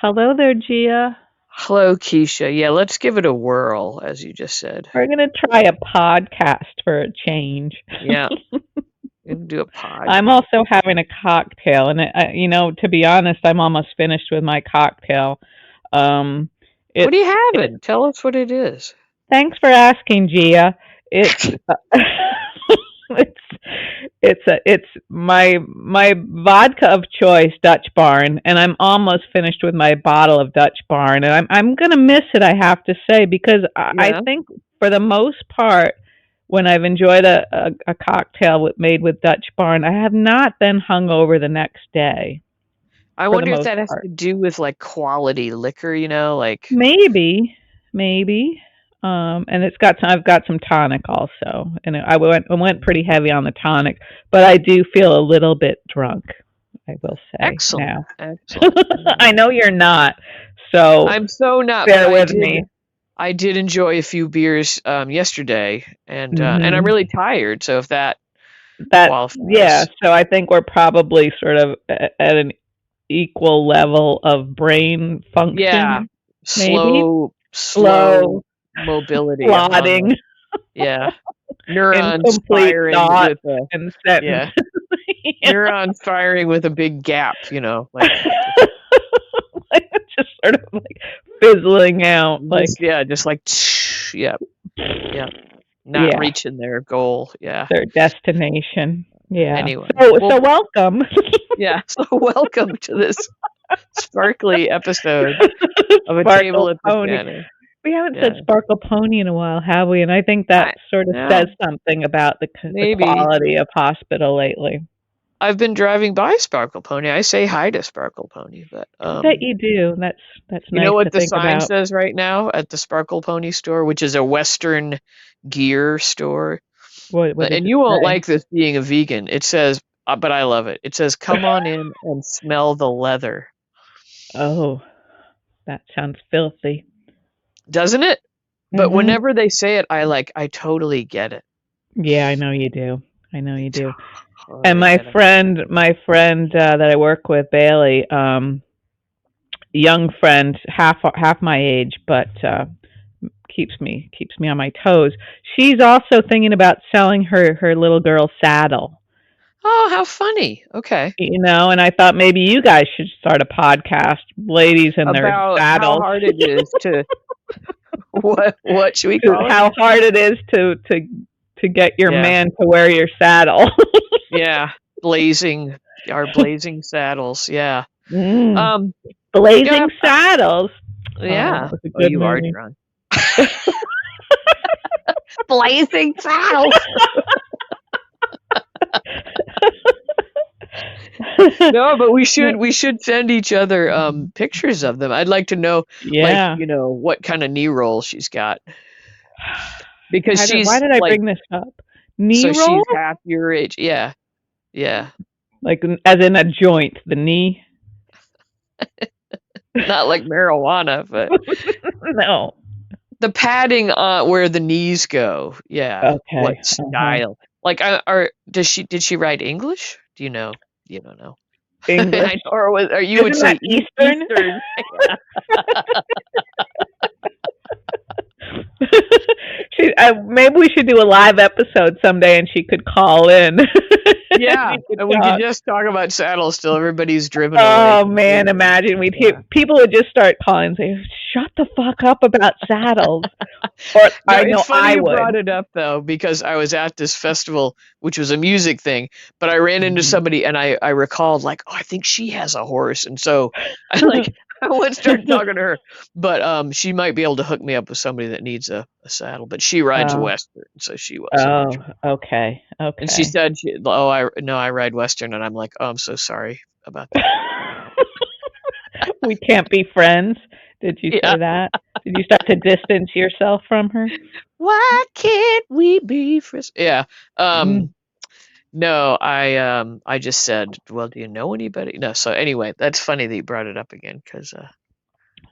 Hello there, Gia. Hello, Keisha. Yeah, let's give it a whirl, as you just said. We're going to try a podcast for a change. Yeah, we can do a pod. I'm also having a cocktail, and to be honest, I'm almost finished with my cocktail. Um, What it's are you it. having? Tell us what it is. Thanks for asking, Gia. It's it's it's my vodka of choice, Dutch Barn, and I'm almost finished with my bottle of Dutch Barn, and I'm gonna miss it. I have to say because I Yeah. think for the most part, when I've enjoyed a cocktail made with Dutch Barn, I have not been hungover the next day I for the wonder if most that has part. to do with like quality liquor, like. Maybe, maybe. And I've got some tonic also, and I went pretty heavy on the tonic, but I do feel a little bit drunk. I will say Excellent. now. Excellent. I know you're not, so I'm so not, but bear I with did. me. I did enjoy a few beers yesterday, and I'm Hmm. really tired. So if that Yeah. qualifies, So I think we're probably sort of at an equal level of brain yeah, function, maybe slow slow, mobility. plodding, Yeah. Neurons incomplete firing thoughts with a and yeah, sentences. neurons firing with a big gap, like Like, just sort of like fizzling out, like just like yeah, yeah, not yeah, reaching their goal. Yeah. their destination. Yeah. Anyway, So well, welcome, yeah. So welcome to this sparkly episode of A Table Sparkle at the Pony. Piano. We haven't said Yeah. Sparkle Pony in a while, have we? And I think that I sort of says no, something about the maybe. quality of hospital lately. I've been driving by Sparkle Pony. I say hi to Sparkle Pony, but I bet you do. That's you know nice what to the think sign about. says right now at the Sparkle Pony store, which is a Western gear store? What does And it you won't say? like this being a vegan. It says, but I love it. It says, "Come on in and smell the leather." Oh, that sounds filthy. Doesn't it? But Mhm. whenever they say it, I totally get it. Yeah, I know you do. I know I you do. And totally my get it. friend that I work with, Bailey, young friend, half my age, but keeps me on my toes. She's also thinking about selling her little girl saddle. Oh, how funny. Okay. And I thought maybe you guys should start a podcast, ladies and their About how saddles. hard it is to what should we call it? How hard it is to get your Yeah. man to wear your saddle. Yeah. Blazing our blazing saddles. Yeah. Mm. Um yeah, Blazing Saddles. Oh, yeah. that was a Oh, good you are movie. drunk. Blazing saddles. No, but we should send each other pictures of them. I'd like to know, like, Yeah. what kind of knee roll she's got, because Why she's did I like, bring this up? Knee so roll? she's half your age. Yeah. Yeah. Like as in a joint, the knee? Not like marijuana, but No. the padding where the knees go. Yeah. Okay. What Uh-huh. style? Like, did she write English? Do you know? You don't know. English. I know, or you would Isn't that say Eastern? Eastern. Maybe we should do a live episode someday, and she could call in. Yeah, We could and we could talk. just talk about saddles till everybody's driven away Oh man, completely. imagine we'd hear Yeah. people would just start calling and say, "Shut the fuck up about saddles." Or No, I it's know funny I you would. brought it up though, because I was at this festival, which was a music thing, but I ran into Mhm. somebody and I recalled, like, oh, I think she has a horse, and so I like I went and started talking to her, but she might be able to hook me up with somebody that needs a saddle, but she rides Oh, Western, so she wasn't oh, interested. okay, And she okay. said, "Oh, I no, I ride Western," and I'm like, "Oh, I'm so sorry about that." We can't be friends. Did you Yeah. say that? Did you start to distance yourself from her? Why can't we be friends? Yeah. Mm, No, I just said, "Well, do you know anybody?" No. So anyway, that's funny that you brought it up again, because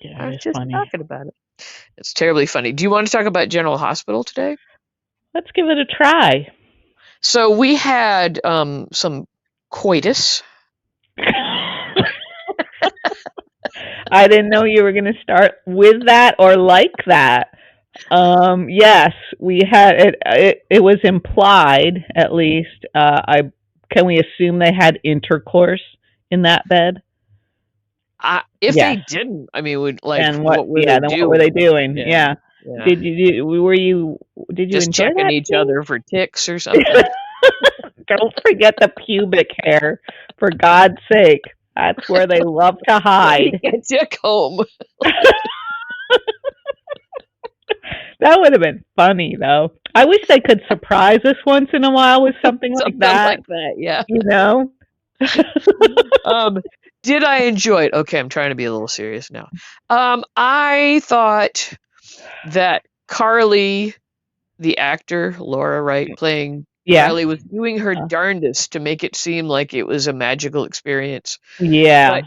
yeah, I it was is just funny. talking about it. It's terribly funny. Do you want to talk about General Hospital today? Let's give it a try. So we had some coitus. I didn't know you were going to start with that or like that. Yes, we had it. It was implied, at least. I can we assume they had intercourse in that bed? If they Yes. didn't, I mean, would like, Then what? what were Yeah. they Then what were they doing? doing? Yeah, Yeah. yeah. Did you? Were you? Did you Just enjoy checking that each scene? other for ticks or something. Don't forget the pubic hair, for God's sake. That's where they love to Let me hide. get you a comb. That would have been funny, though. I wish they could surprise us once in a while with something like Something that. like that, yeah. You know? Did I enjoy it? Okay, I'm trying to be a little serious now. I thought that Carly, the actor, Laura Wright, playing Yeah. Carly, was doing her darndest to make it seem like it was a magical experience. Yeah. But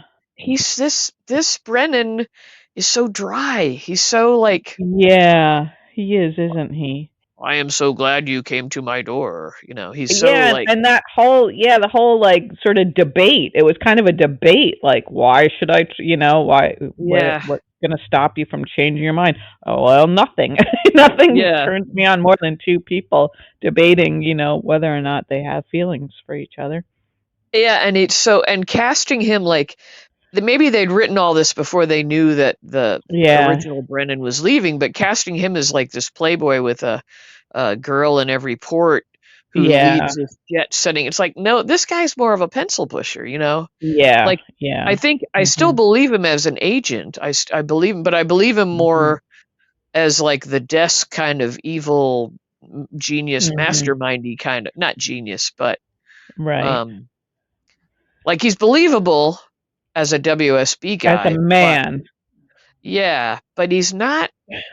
this Brennan is so dry. He's so like, Yeah. He is, isn't he? I am so glad you came to my door. He's so Yeah, like, and that whole the whole like sort of debate. It was kind of a debate, like why should I, why yeah, what's going to stop you from changing your mind? Oh well, nothing. Nothing yeah. turns me on more than two people debating, whether or not they have feelings for each other. Yeah, and and casting him like, maybe they'd written all this before they knew that the Yeah, original Brennan was leaving, but casting him as like this playboy with a girl in every port who yeah, leads this jet setting. It's like, no, this guy's more of a pencil pusher. yeah, Like, yeah. I think I still Mhm, believe him as an agent. I believe him, but I believe him mhm, more as like the desk kind of evil genius mhm. mastermindy kind of, not genius, but Right. um like he's believable as a WSB As a guy, but man. yeah, but he's not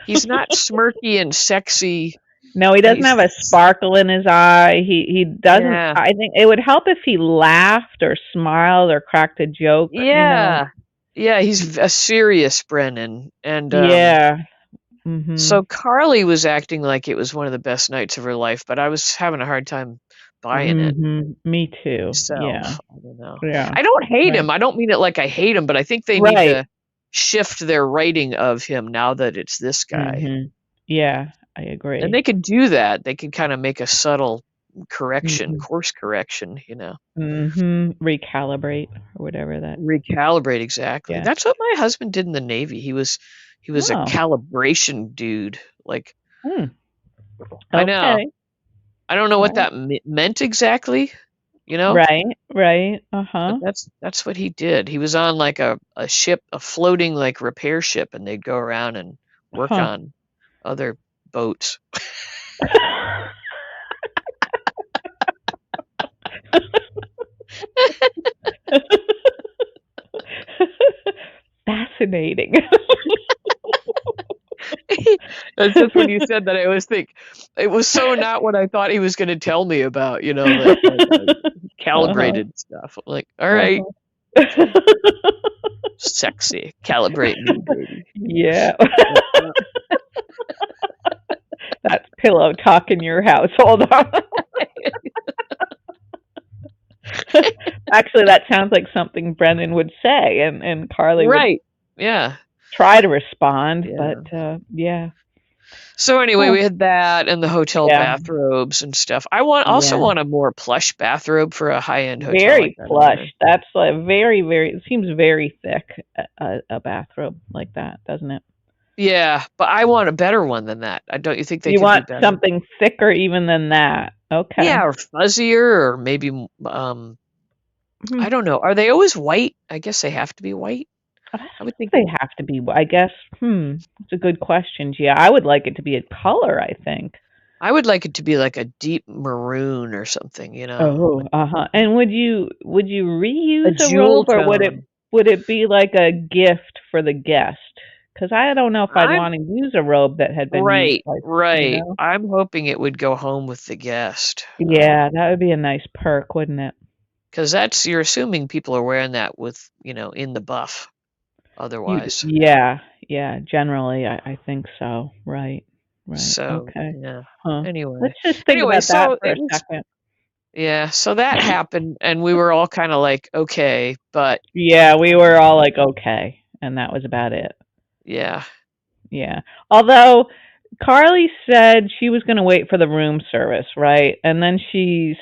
smirky and sexy. No, he doesn't have a He's sparkle in his eye. He doesn't. yeah. I think it would help if he laughed or smiled or cracked a joke. Yeah. Yeah, he's a serious Brennan. And Yeah. Mhm. so Carly was acting like it was one of the best nights of her life, but I was having a hard time buying it Mhm. Me too. Yeah. myself. I don't know. Yeah. I don't hate Right. him. I don't mean it like I hate him, but I think they need Right. to shift their writing of him now that it's this guy. Mhm. Yeah, I And agree. they could do that. They could kind of make a subtle correction, Mhm. course correction. Mhm. Recalibrate or whatever that. Recalibrate, exactly. Yeah. That's what my husband did in the Navy. He was a Oh. calibration dude. Like, Hmm. I know. Okay. I don't know what Right. that meant exactly, you know, Right. Right. but Uh-huh. that's what he did. He was on like a ship, a floating like repair ship, and they'd go around and work Huh. on other boats. Fascinating. That's just when you said that, I always think it was so not what I thought he was going to tell me about, like Uh-huh. calibrated stuff. I'm like, all right, Uh-huh. sexy, calibrate me, baby. Yeah. But, That's pillow talk in your house. Hold on. Actually, that sounds like something Brennan would say, and Carly would right, yeah, try to respond, but yeah. yeah. So anyway, Huh. we had that and the hotel Yeah. bathrobes and stuff. Also Yeah. want a more plush bathrobe for a high end hotel like Very that over plush. there. That's like very, very. It seems very thick. A bathrobe like that, doesn't it? Yeah, but I want a better one than that. Don't you think they You could do want better? something thicker even than that. Yeah, Okay. or fuzzier, or maybe Hmm. I don't know. Are they always white? I guess they have to be white. I don't I would think. think they have to be. I guess. It's a good question, Gia. I would like it to be a color. I think. I would like it to be like a deep maroon or something. Oh, Like uh-huh. And would you a reuse a jewel robe, or would it tone. would it be like a gift for the guest? Because I don't know if I'd I'm want to use a robe that had been used right, by, you right. know? I'm hoping it would go home with the guest. Yeah, that would be a nice perk, wouldn't it? Because you're assuming people are wearing that with in the buff. Otherwise, Yeah, yeah. Generally, I think so. Right, right. so Okay. yeah. Huh. Anyway, Let's just think about that so for it a was second. yeah. So that happened, and we were all kind of like, okay, but Yeah, we were all like, okay. and that was about it. Yeah. Yeah. Although Carly said she was going to wait for the room service, right? And then she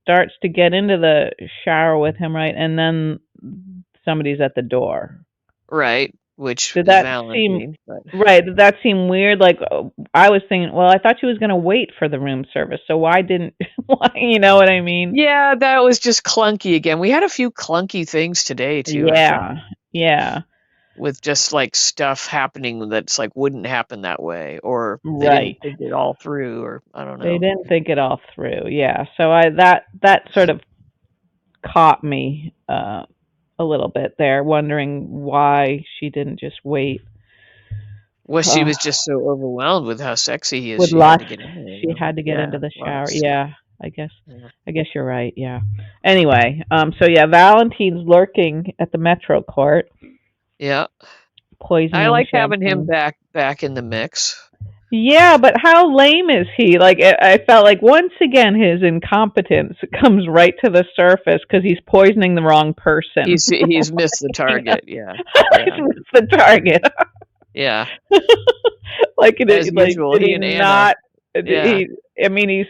starts to get into the shower with him, right? And then somebody's at the door. Right. Which Did is that seem Valentin, but right? Did that seem weird? Like I was thinking, well, I thought she was going to wait for the room service, so why didn't? Why? You know what I mean? yeah, that was just clunky again. We had a few clunky things today too, I thought, Yeah. Yeah. with just like stuff happening that's like wouldn't happen that way, or they didn't Right. think it all through, or I don't They know. didn't think it all through. Yeah. So I that sort of caught me a little bit there, wondering why she didn't just wait. Well, she Uh, was just so overwhelmed with how sexy he is, with she had lust, to get in there, you she know? had to get Yeah, into the shower. lust. Yeah, I guess. Yeah. I guess you're right. Yeah. Anyway, so yeah, Valentin's lurking at the Metro Court, Yeah. I poisoning like having him champagne. back in the mix. Yeah, but how lame is he? Like I felt like once again his incompetence comes right to the surface because he's poisoning the wrong person. He's missed the You know, target. Yeah. Yeah. he's the target. Yeah. Like As like usual, did he he and Anna. not? Yeah. I mean,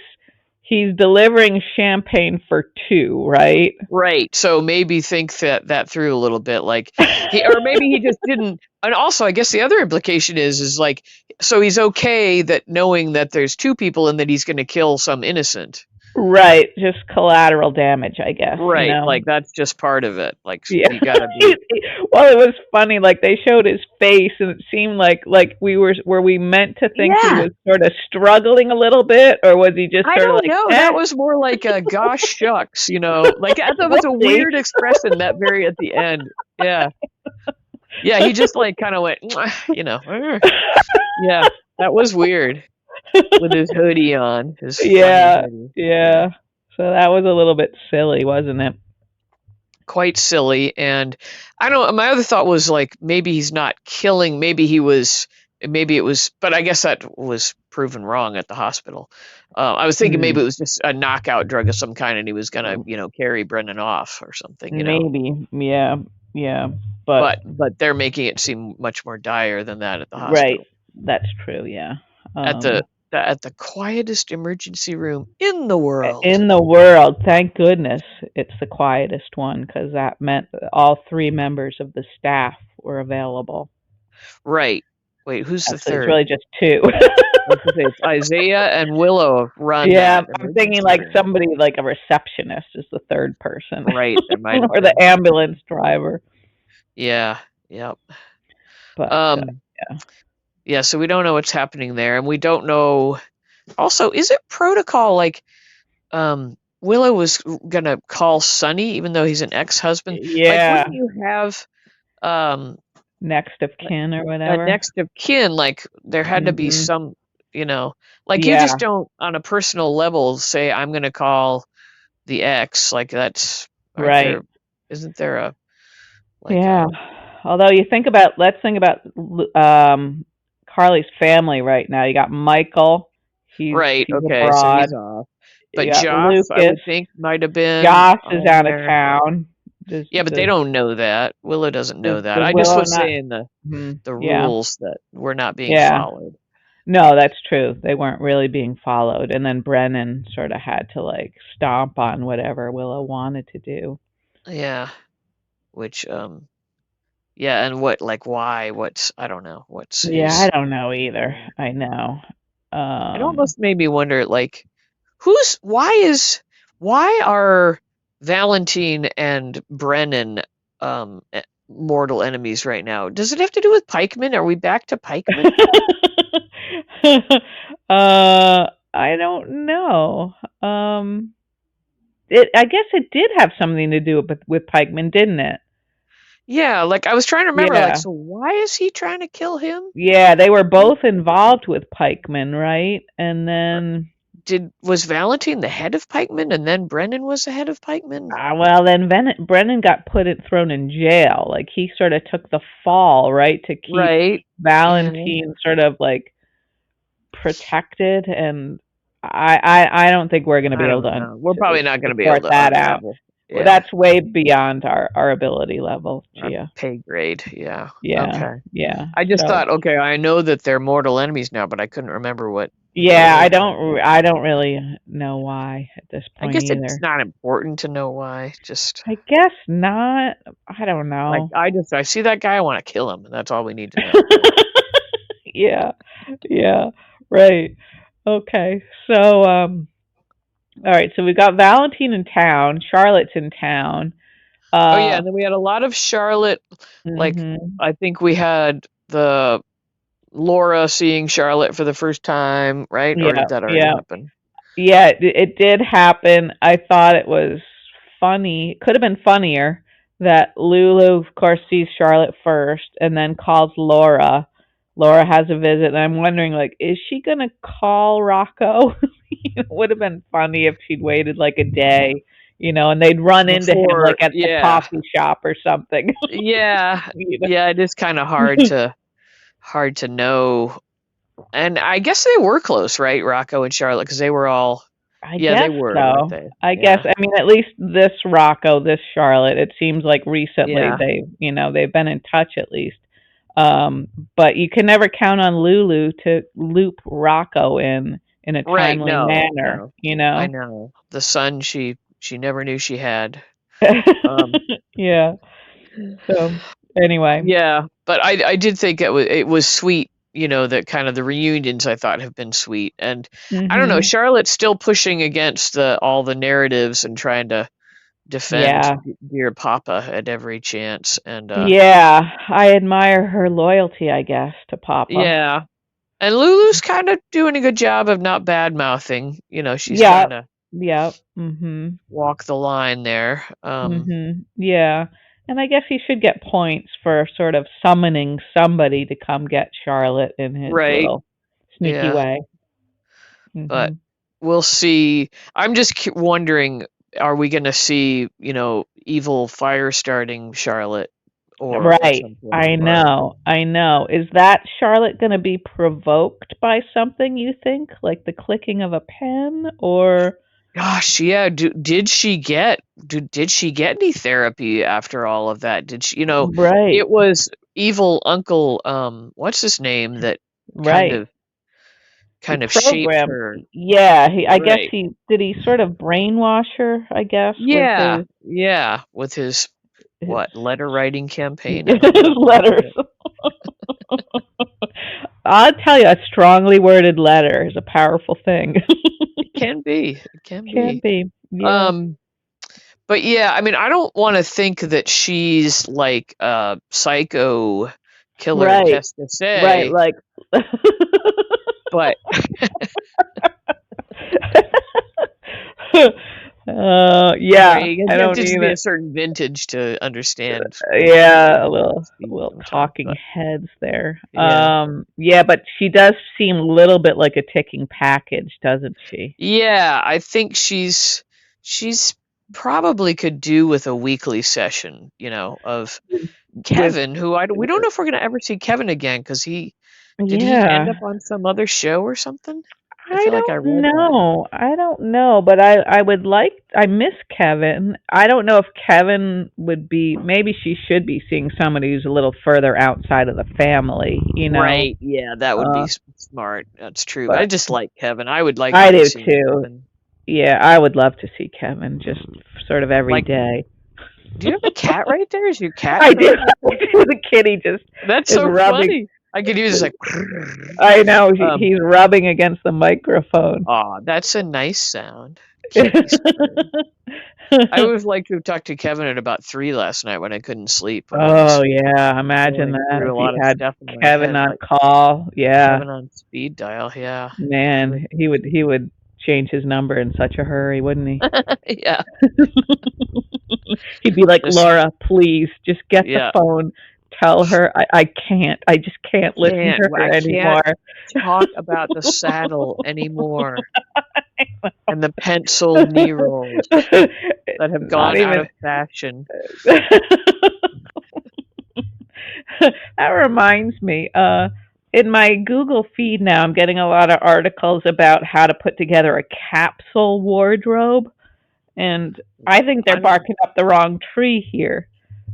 he's delivering champagne for two, right? Right. So maybe think that through a little bit, like or maybe he just didn't. And also, I guess the other implication is like, so he's okay that knowing that there's two people and that he's going to kill some innocent. Right, just collateral damage, I guess. You Right. know. Like that's just part of it. Like Yeah. you got to be. Well, it was funny. Like they showed his face, and it seemed like were we meant to think he Yeah. was sort of struggling a little bit, or was he just I sort of don't like, know. eh, That was more like a gosh shucks, you know. Like that was a whoopsie? weird expression that very at the end. Yeah. Yeah, he just like kind of went, you know. Yeah, that was weird with his hoodie on, his funny Yeah, hoodie. Yeah. yeah. So that was a little bit silly, wasn't it? Quite silly. And I don't, my other thought was like maybe he's not killing, maybe it was, but I guess that was proven wrong at the hospital. I was thinking maybe Hmm. it was just a knockout drug of some kind and he was gonna, carry Brennan off or something, Maybe, yeah, yeah. But But they're making it seem much more dire than that at the right, hospital. that's true. Yeah. At the quietest emergency room in the world. In the world, thank goodness it's the quietest one because that meant that all three members of the staff were available. Right. Wait, who's the Actually, it's third? really just two. I was gonna say it's Isaiah and Willow run Yeah, that I'm thinking emergency like room. somebody like a receptionist is the third person, Right, there might have or the been. ambulance driver. Yeah, yep. But Um, yeah, yeah, so we don't know what's happening there, and we don't know. Also, is it protocol like Willow was gonna call Sonny even though he's an ex-husband? Like, yeah, wouldn't you have um next of kin or a whatever. next of kin? Like, there had to be Hmm. some, like you Yeah, just don't on a personal level say I'm gonna call the ex. Like aren't right. there? Isn't there a like Yeah. a Although let's think about Carly's family right now. You got Michael, right? he's Okay, so abroad. he's off. You But got Joss, I Lucas. would think, might have been Josh is on out of there. town. Does Yeah, but they does don't know that. Willow doesn't know that. does I just Willow was not? saying the Yeah, rules that were not being yeah. followed. No, that's true. They weren't really being followed, and then Brennan sort of had to like stomp on whatever Willow wanted to do. Yeah, which yeah, and what like why? What's I don't know. What's Yeah, I his? don't know either. I know. It Um, almost made me wonder like why are Valentin and Brennan mortal enemies right now? Does it have to do with pikemen? Are we back to pikemen? I don't know. I guess it did have something to do with Pikeman, didn't it? Yeah, like I was trying to remember like Yeah. so why is he trying to kill him? Yeah, they were both involved with Pikeman, right? And then Was Valentin the head of pikemen and then Brennan was the head of pikemen? well, then Brennan got thrown in jail. Like he sort of took the fall, right, to keep Right. Yeah. Valentin sort of like protected. And I don't think we're going to be I able don't to know. We're probably not going to be able sort to that out. unravel. Yeah. That's way beyond our ability level, Our Gia. pay grade. Yeah. Yeah, Okay. yeah. I just So thought, okay, I know that they're mortal enemies now, but I couldn't remember what the yeah, origin. I don't really know why at this I point guess it's either. not important to know why. Just I guess not. I don't like know. I see that guy, I want to kill him, and that's all we need to know. Yeah, yeah, right. Okay, so all right. So we've got Valentin in town. Charlotte's in town. Oh yeah, Uh, and then we had a lot of Charlotte. Like mhm. I think we had the Laura seeing Charlotte for the first time, right? Or Yeah, did that already yeah. happen? Yeah, it did happen. I thought it was funny. Could have been funnier that Lulu, of course, sees Charlotte first and then calls Laura. Laura has a visit, and I'm wondering, like, is she gonna call Rocco? It would have been funny if she'd waited like a day, and they'd run into him like Before, at the yeah, coffee shop or something. yeah, you yeah. It is kind of hard to know. And I guess they were close, right? Rocco and Charlotte, because they were all, I yeah, they guess were, weren't so. they? I guess Yeah, I mean at least this Rocco, this Charlotte, it seems like recently yeah. they've been in touch at least. Um, but you can never count on Lulu to loop Rocco in a Right. timely No, manner, no. you I know? know the son she never knew she had. Um, Yeah. So anyway. yeah, but I did think it was sweet. That kind of the reunions I thought have been sweet, and I don't know. Mhm. Charlotte's still pushing against all the narratives and trying to defend Yeah. dear Papa at every chance, and Yeah. I admire her loyalty, I guess, to Papa. yeah. And Lulu's kind of doing a good job of not bad mouthing. She's Yeah. trying to Yeah. Mhm. walk the line there. Yeah. And I guess he should get points for sort of summoning somebody to come get Charlotte in his Right. little sneaky Yeah. way. But Mhm. we'll see. I'm just wondering, are we going to see, evil fire starting Charlotte or at Right. some point, I or know. I know. Is that Charlotte going to be provoked by something, you think? Like the clicking of a pen or gosh, yeah, did she get any therapy after all of that? Did she, right. it was evil uncle what's his name that kind Right. of He kind of shaped programmed. her. Yeah, I guess Right. he did he sort of brainwash her, I guess, with Yeah. Yeah, with his his what, letter writing campaign? I don't know. letters. I'll tell you, a strongly worded letter is a powerful thing. It can be. It can Can be. be. Yeah. Um, but yeah, I mean, I don't want to think that she's like a psycho killer Right. test to Right. say, Like. but Yeah. right, I you have don't to just be either. a certain vintage to understand Yeah, a the little sometimes. talking But heads there. yeah, Yeah, but she does seem a little bit like a ticking package, doesn't she? yeah, I think she's probably could do with a weekly session, of With Kevin, who we don't know if we're gonna ever see Kevin again because did he end yeah. up on some other show or something? I I feel like I don't read that. know. I don't know, but I would like I miss Kevin. I don't know if Kevin would be maybe she should be seeing somebody who's a little further outside of the family. Right, yeah, that would be Uh smart. That's true. I but just like Kevin. I would like to I be do seeing too. Kevin. Yeah, I would love to see Kevin just sort of every Like, day. do you have a cat right there? Is your cat I do. trying to say something? The kitty just That's is so rubbing. funny. I could use like, I know um, he's rubbing against the microphone. oh, that's a nice sound. Kitty's purring. I would have liked to have talked to Kevin at about 3 last night when I couldn't sleep, when I Oh was yeah, imagine going that through if a you lot of had stuff in my Kevin head, on like call. Yeah, Kevin on speed dial. Yeah, it man, was, he would change his number in such a hurry, wouldn't he? yeah, He'd be like, just, Laura, please, just get the yeah. phone. Tell her I can't. I just can't listen to her I can't anymore. talk about the saddle anymore and the pencil knee rolls that have Not gone out even. of fashion. That reminds me. In my Google feed now, I'm getting a lot of articles about how to put together a capsule wardrobe. and I think they're barking up the wrong tree here.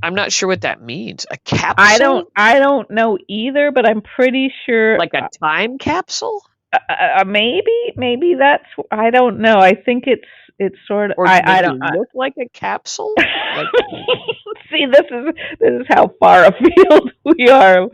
I'm not sure what that means. A I capsule? don't I don't know either, but I'm pretty sure Like a time capsule? maybe that's I don't know. I think it's sort of Or I maybe don't look like a capsule? Like, see this is how far afield we are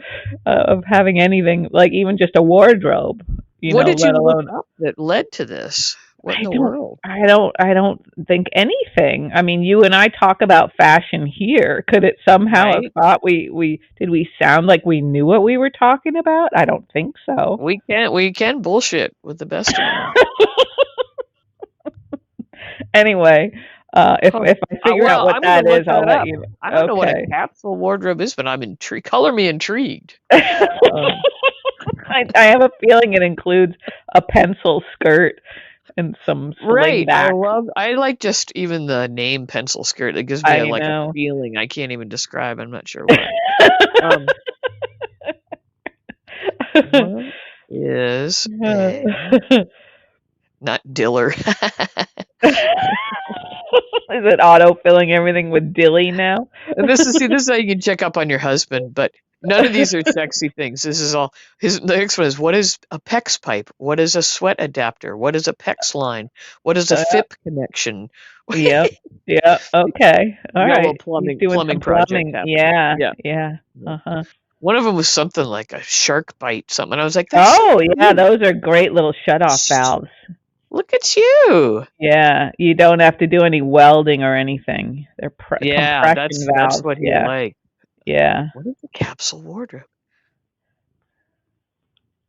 of having anything like even just a wardrobe, what did you let look alone up that led to this? What in I the don't world? I don't think anything. I mean, you and I talk about fashion here. Could it somehow have Right? thought we did we sound like we knew what we were talking about? I don't think so. We can bullshit with the best of them. Anyway, Huh. if I figure out Well, what I'm gonna that look is, I'll that let up. you I know. don't know what a Okay. capsule wardrobe is, but I'm intrigued. Color me intrigued. Um, I have a feeling it includes a pencil skirt and some right. slingback. I like just even the name pencil skirt. It gives me I a know. feeling I can't even describe. I'm not sure what. Um, what is a not diller? Is it auto filling everything with dilly now? This is how you can check up on your husband, but none of these are sexy things. This is all the next one is what is a PEX pipe? What is a sweat adapter? What is a PEX line? What is a Uh, FIP connection? yep. Yeah. Okay. All You got a little right. He's doing some plumbing project plumbing. happening. Yeah. Yeah. Yeah. Yeah. Uh-huh. One of them was something like a shark bite something. I was like, that's so Oh, yeah, cute. those are great little shut-off valves. Look at you. Yeah, you don't have to do any welding or anything. They're Yeah, compression that's valves. what he Yeah. liked. Yeah. What is a capsule wardrobe?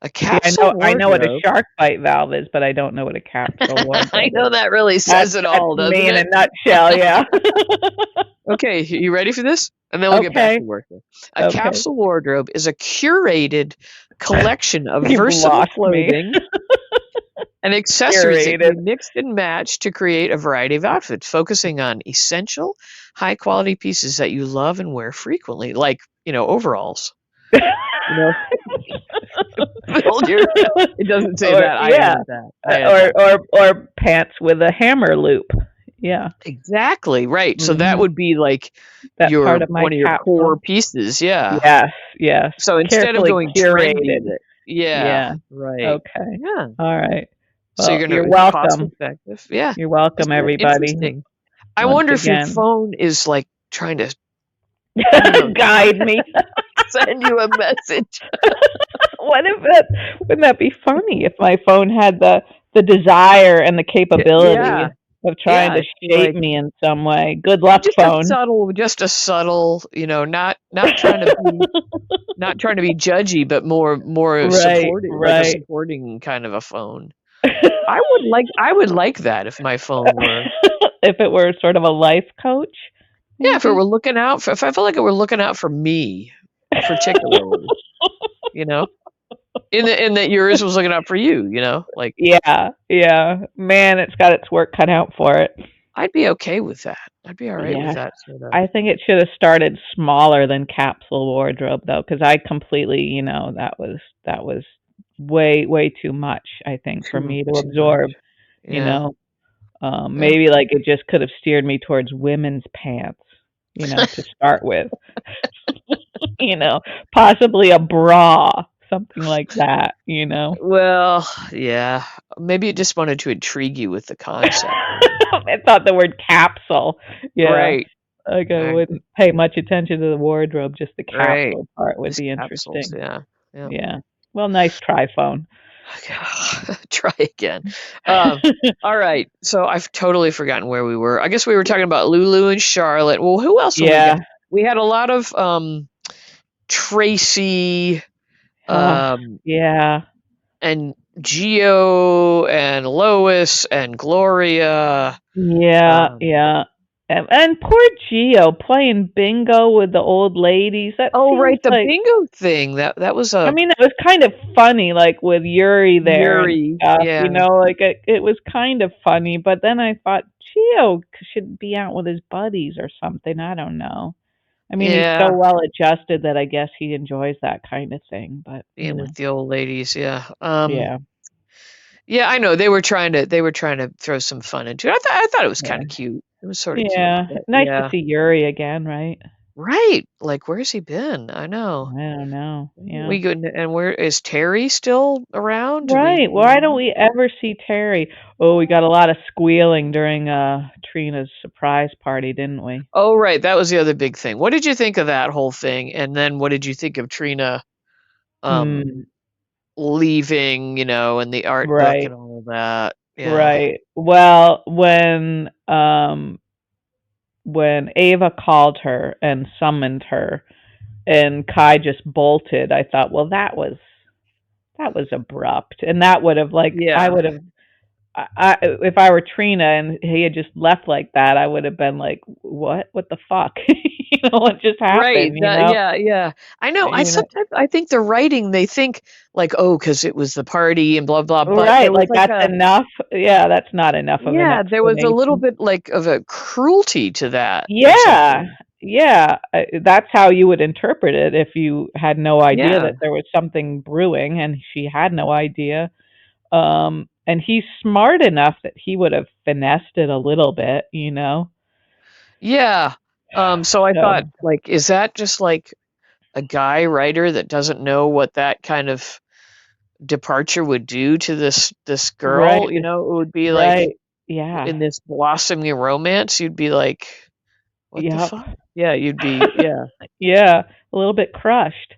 A See, capsule I know what a wardrobe. shark bite valve is, but I don't know what a capsule I wardrobe is. know that really says it That's all, me doesn't in a it? nutshell, yeah. Okay, you ready for this? And then we'll get back Okay. to work. A Okay. capsule wardrobe is a curated collection of You've versatile lost me. clothing and accessories that can be Curated. mixed and matched to create a variety of outfits, focusing on essential, high quality pieces that you love and wear frequently, like, overalls. You know, build your. It doesn't say Or that. I yeah, added that. I added that. or pants with a hammer loop. Yeah. Exactly, right. So that Mhm. would be like That part of my one of your core capsule. pieces, yeah. Yes, yes. So instead of Carefully going trendy, curated. yeah, Yeah. right. Okay. Yeah. All right. So Well, you're it's cost welcome. effective. Yeah. You're welcome, Isn't it everybody. interesting? I Once wonder if your again. phone is like trying to, I don't know, Guide me. send you a message. What if that wouldn't that be funny if my phone had the desire and the capability Yeah. of trying Yeah. to It's shape like me in some way? Good luck, phone. just a subtle, not trying to be judgy, but more Right, supporting, like a right. supporting kind of a phone. I would like that if my phone were. If it were sort of a life coach, Yeah, if it maybe. were looking out for, if I felt like it were looking out for me particularly, you know, in that yours was looking out for you, like Yeah, yeah. Man, it's got its work cut out for it. I'd be okay with that. I'd be all right with Yes. that sort of. I think it should have started smaller than capsule wardrobe though, because I completely, that was way too much. I think for me to Too much. absorb. You Yeah. know, Yeah. maybe like it just could have steered me towards women's pants. To start with. you know, Possibly a bra, something like that. Well, yeah. Maybe it just wanted to intrigue you with the concept. I thought the word capsule. Yeah. Right. Like I Right. wouldn't pay much attention to the wardrobe, just the Right. capsule part would Just be capsules. interesting. Yeah. Yeah. Yeah. Well, nice try, phone. Try again. All right. So I've totally forgotten where we were. I guess we were talking about Lulu and Charlotte. Well, who else have we got? Yeah. We had a lot of Tracy, Oh, um, yeah. and Geo and Lois and Gloria. Yeah, Um, yeah. And poor Geo playing bingo with the old ladies. That oh, seems right, the like bingo thing. That was I a mean, it was kind of funny, like with Yuri there and Yuri. stuff, Yeah. like it was kind of funny. But then I thought Geo should be out with his buddies or something. I don't know. I mean, he's so Yeah. well adjusted that I guess he enjoys that kind of thing. But Being with the old ladies. Yeah. yeah, Yeah, I know they were trying to throw some fun into it. I thought it was kind Yeah. of cute. It was sort of cute, Yeah. but Nice to yeah, see Yuri again, right? right. Like, where's he been? I I know. don't know. Yeah. We good, and where is Terry still around? Right. Do we Why don't know? we ever see Terry? Oh, we got a lot of squealing during Trina's surprise party, didn't we? Oh, right. That was the other big thing. What did you think of that whole thing? And then what did you think of Trina um Hmm. leaving, and the art book Right. and all of that? Yeah. Right. Well, when Ava called her and summoned her and Kai just bolted, I thought, well, that was abrupt. And that would have like I Yeah. would have if I were Trina and he had just left like that, I would have been like, "What? What the fuck? What just Right. happened?" Yeah, yeah. I know. I You know, sometimes I think the writing, they think like, oh, because it was the party and blah blah. But there right? was Like like that's enough. Yeah, that's not enough of an there was a little explanation. bit like of a cruelty to that or Yeah, something. yeah. That's how you would interpret it if you had no idea Yeah. that there was something brewing, and she had no idea. And he's smart enough that he would have finessed it a little bit. Yeah. So I thought, So like, is that just like a guy writer that doesn't know what that kind of departure would do to this right, girl? It would be like right, yeah, in this blossoming romance, you'd be like, what the yep, fuck? Yeah, you'd be, yeah. yeah, a little bit crushed.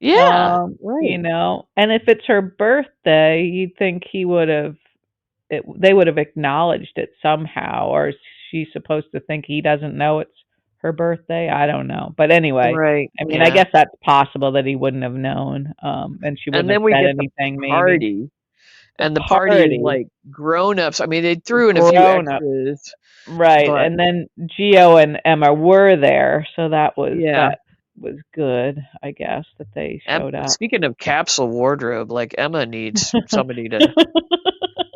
Yeah, right. And if it's her birthday, you'd think they would have acknowledged it somehow, or is she supposed to think he doesn't know it's her birthday? I don't know. But anyway, Right. I mean, I Yeah. guess that's possible that he wouldn't have known, and she And wouldn't then have we said get the anything, maybe. party, The and the party is party, like grown-ups. I mean, they threw in a few grown up, extras, right? but And then Gio and Emma were there, so yeah. that was good, I guess, that they showed up. Speaking of capsule wardrobe, like Emma needs somebody to,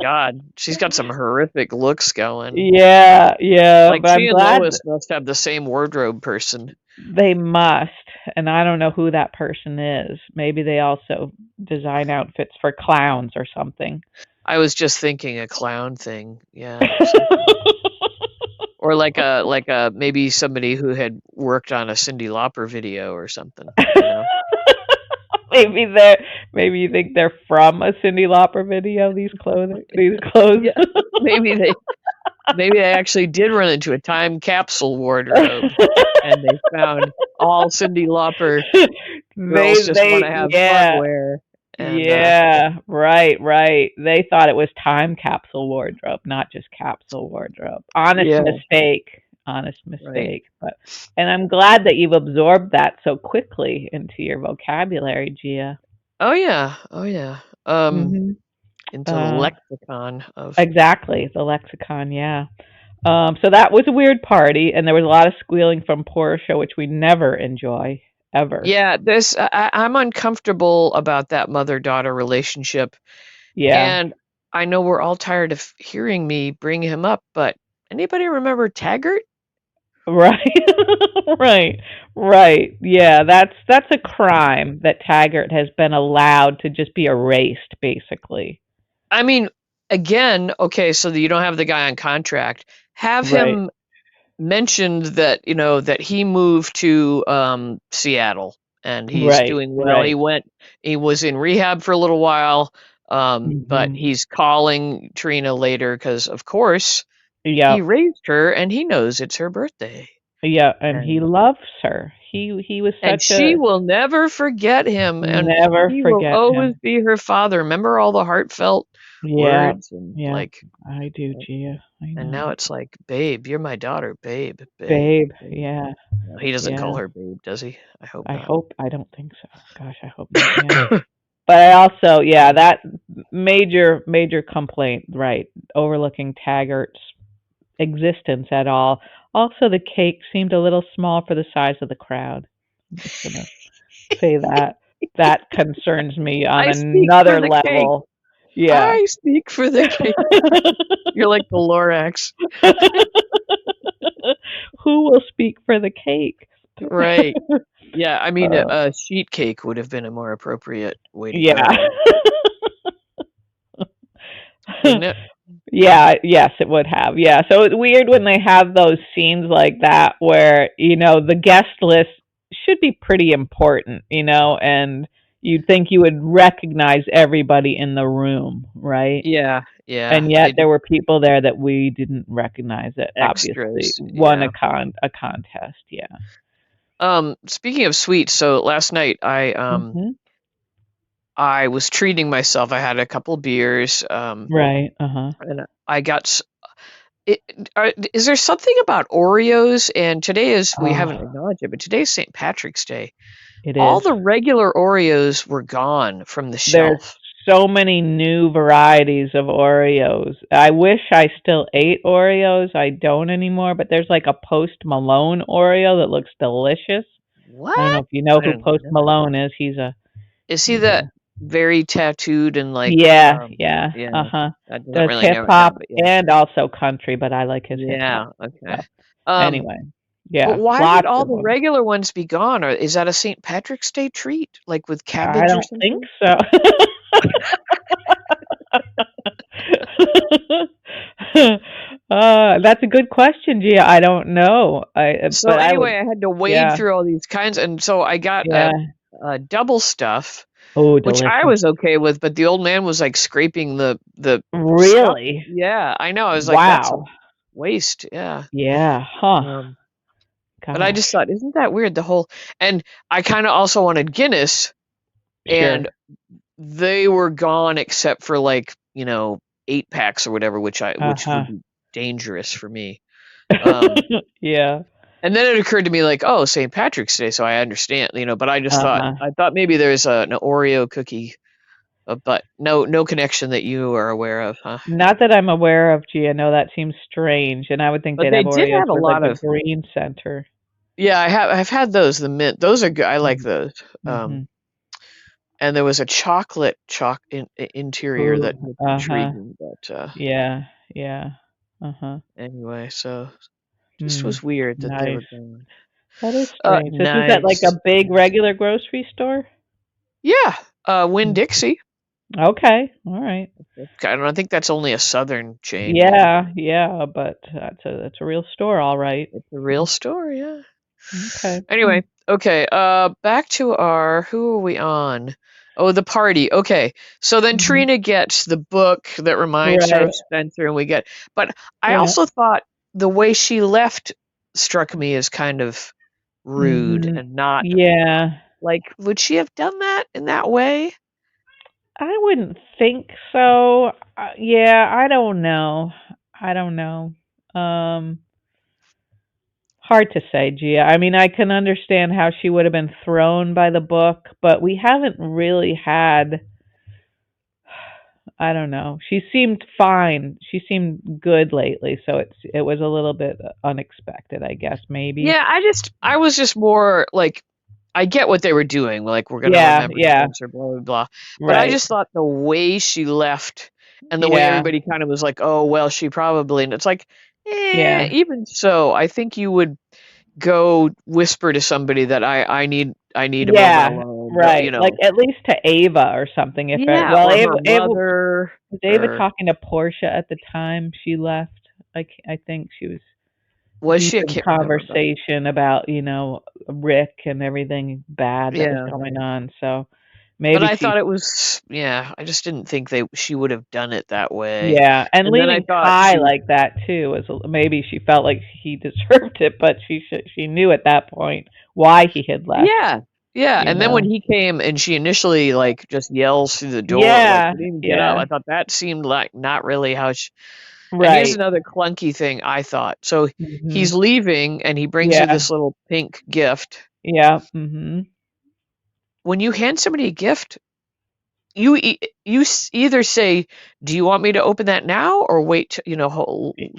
God, she's got some horrific looks going. Yeah, yeah, Like but I'm she and glad Lois must have the same wardrobe person. they must, and I don't know who that person is. Maybe they also design outfits for clowns or something. I was just thinking a clown thing. Yeah, something. Or like a maybe somebody who had worked on a Cyndi Lauper video or something. maybe maybe you think they're from a Cyndi Lauper video. These clothes. Yeah, maybe they actually did run into a time capsule wardrobe and they found all Cyndi Lauper girls just want to have fun Yeah, wear. And yeah, right, right. They thought it was time capsule wardrobe, not just capsule wardrobe. Honest yeah, mistake, honest right. mistake. And I'm glad that you've absorbed that so quickly into your vocabulary, Gia. Oh yeah, oh yeah. Mhm. Into the Uh, lexicon of. exactly, the lexicon, yeah. So that was a weird party, and there was a lot of squealing from Portia, which we never enjoy, ever. Yeah, I'm uncomfortable about that mother-daughter relationship, Yeah. and I know we're all tired of hearing me bring him up, but anybody remember Taggart? Right. Right. Right. Yeah, that's a crime that Taggart has been allowed to just be erased, basically. I mean, again, okay, so that you don't have the guy on contract, have Right. him mentioned that, that he moved to Seattle and he's Right. doing well. Right. He was in rehab for a little while, but Mhm. he's calling Trina later because, of course, he Yep. raised her and he knows it's her birthday. Yeah, and he And loves her. He was and such she a will never forget him and never he will forget always him. be her father. Remember all the heartfelt Yeah. words and Yeah. like. I do, Gia. I And now know. it's like, babe, you're my daughter, babe, babe, Babe. babe. Yeah. No, he doesn't Yeah. call her babe, does he? I hope I not. hope I don't think so. Gosh, I hope not. Yeah. But I also, yeah, that major complaint, right? Overlooking Taggart's existence at all. Also, the cake seemed a little small for the size of the crowd. I'm just gonna say that. That concerns me on I speak for another the cake. level. Yeah. I speak for the cake. You're like the Lorax. Who will speak for the cake? Right. Yeah, I mean, Uh, a sheet cake would have been a more appropriate way to yeah. go. wouldn't it? Yeah, yes, it would have. Yeah. So it's weird when they have those scenes like that where, the guest list should be pretty important, and you'd think you would recognize everybody in the room, right? Yeah, yeah. And yet They there just were people there that we didn't recognize that obviously extras. won Yeah. a contest. Yeah. Speaking of sweets, so last night Mhm. I was treating myself. I had a couple beers, Right. Uh-huh. and I got it, is there something about Oreos? And today is, we haven't Oh, acknowledged it, but today's St. Patrick's Day. it All is. the regular Oreos were gone from the There's shelf. so many new varieties of Oreos. I wish I still ate Oreos. I don't anymore, but there's like a Post Malone Oreo that looks delicious. I don't know What? if you know I who didn't Post know that. Malone is. Is he He's that a very tattooed and like, Yeah, yeah. yeah, Uh-huh. that doesn't Does really hip narrow it down, hop but yeah. and also country, but I like his hip hop Yeah, okay. stuff. Um, Anyway, but yeah, why would lots all of the them. regular ones be gone? Or is that a St. Patrick's Day treat, like with I cabbage or don't think something? so. That's a good question, Gia. I don't know. So But I would, anyway, I had to wade yeah, through all these kinds, and so I got yeah. a double stuff, Oh, which I delicious. was okay with, but the old man was like scraping the stuff. Really? Yeah, I know. I was like, that's a Wow. waste. Yeah. Yeah. Huh. Um, but I just Gosh. thought, isn't that weird? The whole, and I kind of also wanted Guinness, and Sure. they were gone except for like, 8 packs or whatever, which would Uh-huh. be dangerous for me. Um, Yeah. and then it occurred to me like, oh, St. Patrick's Day, so I understand, but Uh-huh. I thought maybe there's an Oreo cookie, but no connection that you are aware of, huh? Not that I'm aware of, Gia. No, that seems strange. And I would think But they'd they have did Oreos have a with like lot the of, green center. yeah, I've had those, the mint, those are good. I like those. Mm-hmm. And there was a interior Ooh. that looked Uh-huh. intriguing, but Yeah. Yeah. Uh-huh. anyway, so just Hmm. was weird that they Nice. were gone. That is strange. This was at like a Nice, big nice. regular grocery store? Yeah, Mm. Winn-Dixie. Okay. All right. I think that's only a southern chain. Yeah, yeah, but that's a real store, all right. It's a real store, yeah. Okay. Hmm. Anyway, okay, back to our, who are we on? Oh, the party. Okay. So then Hmm. Trina gets the book that reminds her Right. of Spencer, and we get, but I Yeah. also thought the way she left struck me as kind of rude Hmm. and not Yeah. like, would she have done that in that way? I wouldn't think so. Yeah, I don't know. I don't know. Um, Hard to say, Gia. I mean, I can understand how she would have been thrown by the book, but we haven't really had. I don't know. She seemed fine. She seemed good lately, so it was a little bit unexpected, I guess, maybe. Yeah, I was just more like, I get what they were doing, like we're gonna Yeah, remember yeah, Spencer, blah blah blah. But I right. just thought the way she left and the way Yeah, everybody kind of was like, oh well, she probably, and it's like, yeah, even so, I think you would go whisper to somebody that I need a moment yeah, alone. No, right. Like at least to Ava or something. yeah, Well, or her Ava mother, was Ava or talking to Portia at the time she left. I think she was was deep she? I in can't remember, but conversation about Rick and everything bad that was yeah. going on. So But maybe I she. thoued it was, yeah, I just didn't think she would have done it that way. Yeah, and And then I leaving thought Ty she, like that too was maybe she felt like he deserved it, but she knew at that point why he had left. yeah, yeah. You And then when know. he came and she initially like just yells through the door, like Yeah, he didn't even get up. yeah, I thought that seemed like not really how she. And here's right. another clunky thing I thought. So Mhm. he's leaving and he brings her Yeah, this little pink gift. yeah. Mhm. When you hand somebody a gift, either say, "Do you want me to open that now or wait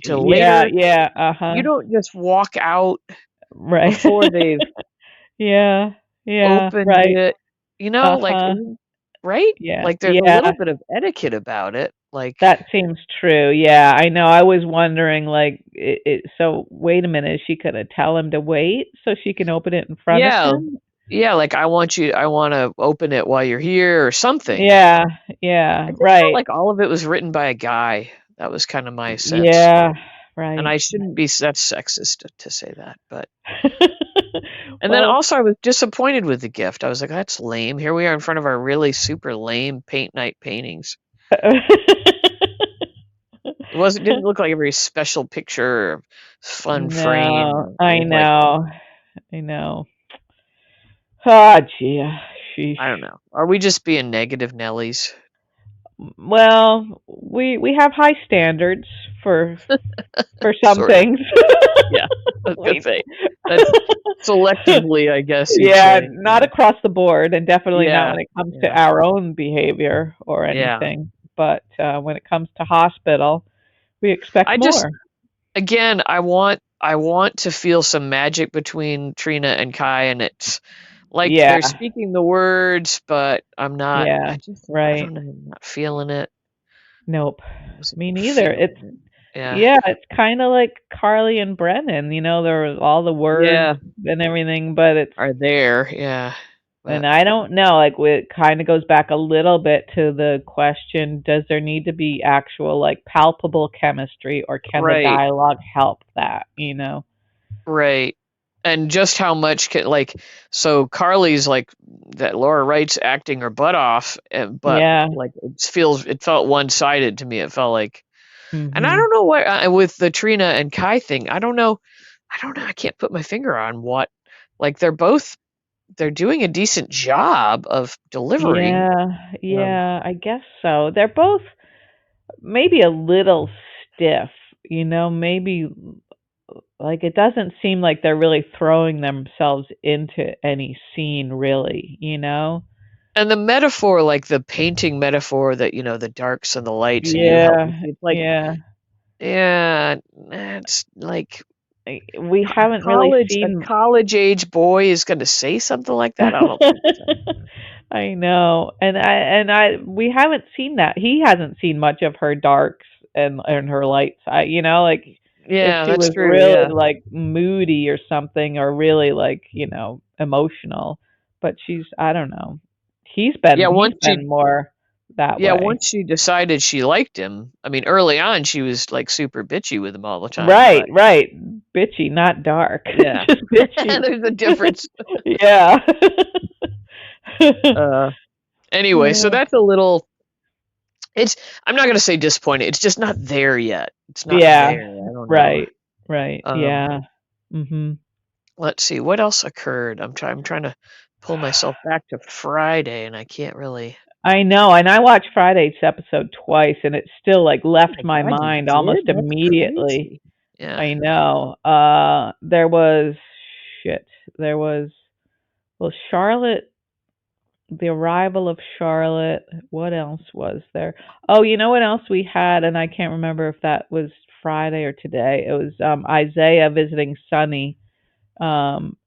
till Yeah, later?" yeah. You Uh-huh. don't just walk out Right. before they've Yeah, yeah. opened Right. it. Like, Uh-huh. right? Yeah, Like there's a yeah. little bit of etiquette about it. Like, That seems true. Yeah, I know. I was wondering, like, so wait a minute, is she gonna tell him to wait so she can open it in front of yeah, him? Yeah, like I want to open it while you're here or something. Yeah, yeah, I just felt right. like all of it was written by a guy. That was kind of my sense. Yeah, And right. I shouldn't be that's sexist to say that, but and then Well, also I was disappointed with the gift. I was like, that's lame. Here we are in front of our really super lame paint night paintings. Didn't look like a very special picture or fun no, frame. It I was like, know, I know. Ah, gee, sheesh. I don't know. Are we just being negative Nellies? Well, we have high standards for some Sort of. things. Yeah. I was gonna we, say that's selectively, I guess you'd yeah, say. not Yeah. across the board, and definitely not Yeah. when it comes to Yeah. our own behavior or Yeah. anything. But when it comes to hospital, we expect I just more. again, I want to feel some magic between Trina and Kai, and it's like Yeah, they're speaking the words, but yeah, I right. don't know, I'm not feeling it. Nope, I wasn't me neither. feeling it. Yeah. Yeah, it's kind of like Carly and Brennan. There was all the words Yeah. and everything, but it's Are there. Yeah. and But I don't know. Like, it kind of goes back a little bit to the question: does there need to be actual, like, palpable chemistry, or can the right. dialogue help that? You know? Right. And just how much can like so Carly's like that Laura Wright's acting her butt off, but Yeah. like it felt one-sided to me. It felt like and I Mhm. don't know what with the Trina and Kai thing. I don't know. I can't put my finger on what like they're doing a decent job of delivering. Yeah. Um Yeah. I guess so. They're both maybe a little stiff. Maybe, like, it doesn't seem like they're really throwing themselves into any scene, really. and the metaphor like the painting metaphor that the darks and the lights and you help me Yeah. see it's like Yeah. yeah, it's like We haven't really a seen. college age boy is going to say something like that? I don't think so. I know, we haven't seen that. He hasn't seen much of her darks and her lights. Like, if Yeah, she that's was true. really, Yeah. like, moody or something, or really, like, emotional. But I don't know. Yeah, He's been more that way. once she decided she liked him. I mean, early on she was like super bitchy with him all the time, Right, but right. Bitchy, not dark. yeah. Just bitchy. There's a difference. Yeah. Uh anyway, so Yeah. that's a little it's I'm not going to say disappointing. It's just not there yet. It's not Yeah. there. I don't know. Right. Right. Um Yeah. Mhm. let's see what else occurred. I'm trying to pull myself back to Friday and I can't really. I know, and I watched Friday's episode twice, and it still, like, Oh left my my god, you mind almost did? That's immediately. crazy. Yeah. I know. There was shit. There was, well, Charlotte, the arrival of Charlotte. What else was there? Oh, you know what else we had, and I can't remember if that was Friday or today. It was Isaiah visiting Sonny at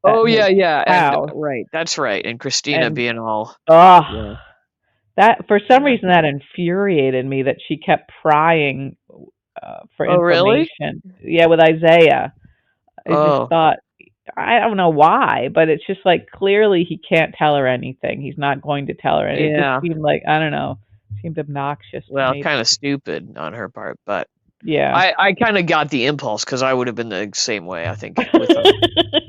Oh, his yeah, yeah, and house, right, that's right, and Christina and being all oh, yeah, that, for some yeah. reason, that infuriated me, that she kept prying for Oh, really? information. Yeah, with Isaiah, I just Oh, thought, I don't know why, but it's just like, clearly he can't tell her anything. He's not going to tell her, and it just yeah. seemed like, I don't know, seemed obnoxious to Well, me. kinda stupid on her part, but Yeah. I kinda got the impulse because I would have been the same way, I think, with them.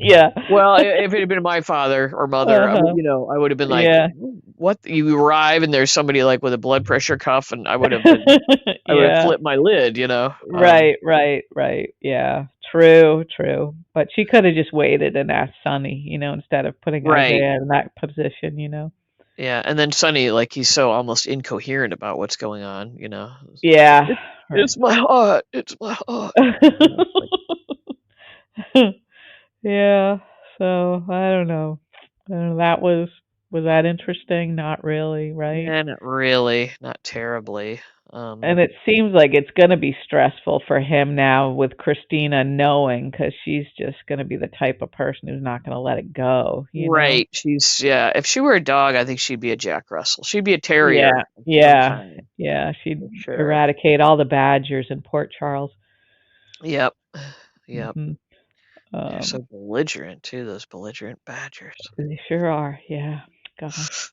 Yeah. Well, I if it had been my father or mother, Uh-huh. I would have been like, Yeah. "What?" You arrive and there's somebody, like, with a blood pressure cuff, and I would have Yeah. flipped my lid, you know? Right, right, right. Yeah. True, true. But she could have just waited and asked Sonny, instead of putting Right. Isaiah in that position. Yeah, and then Sonny, like, he's so almost incoherent about what's going on, you know? Yeah. "It Right. it's my heart, it's my heart." It's like, Yeah. So I don't know. That was that interesting? Not really, right? "Yeah, not really, not terribly." And it seems like it's going to be stressful for him now with Christina knowing, because she's just going to be the type of person who's not going to let it go. Right, yeah, if she were a dog, I think she'd be a Jack Russell. She'd be a Yeah, terrier of some yeah, kind, yeah. for She'd sure. eradicate all the badgers in Port Charles. Yep, yep. Hmm. They're Um, so belligerent too, those belligerent badgers. they sure are. Yeah. Gosh.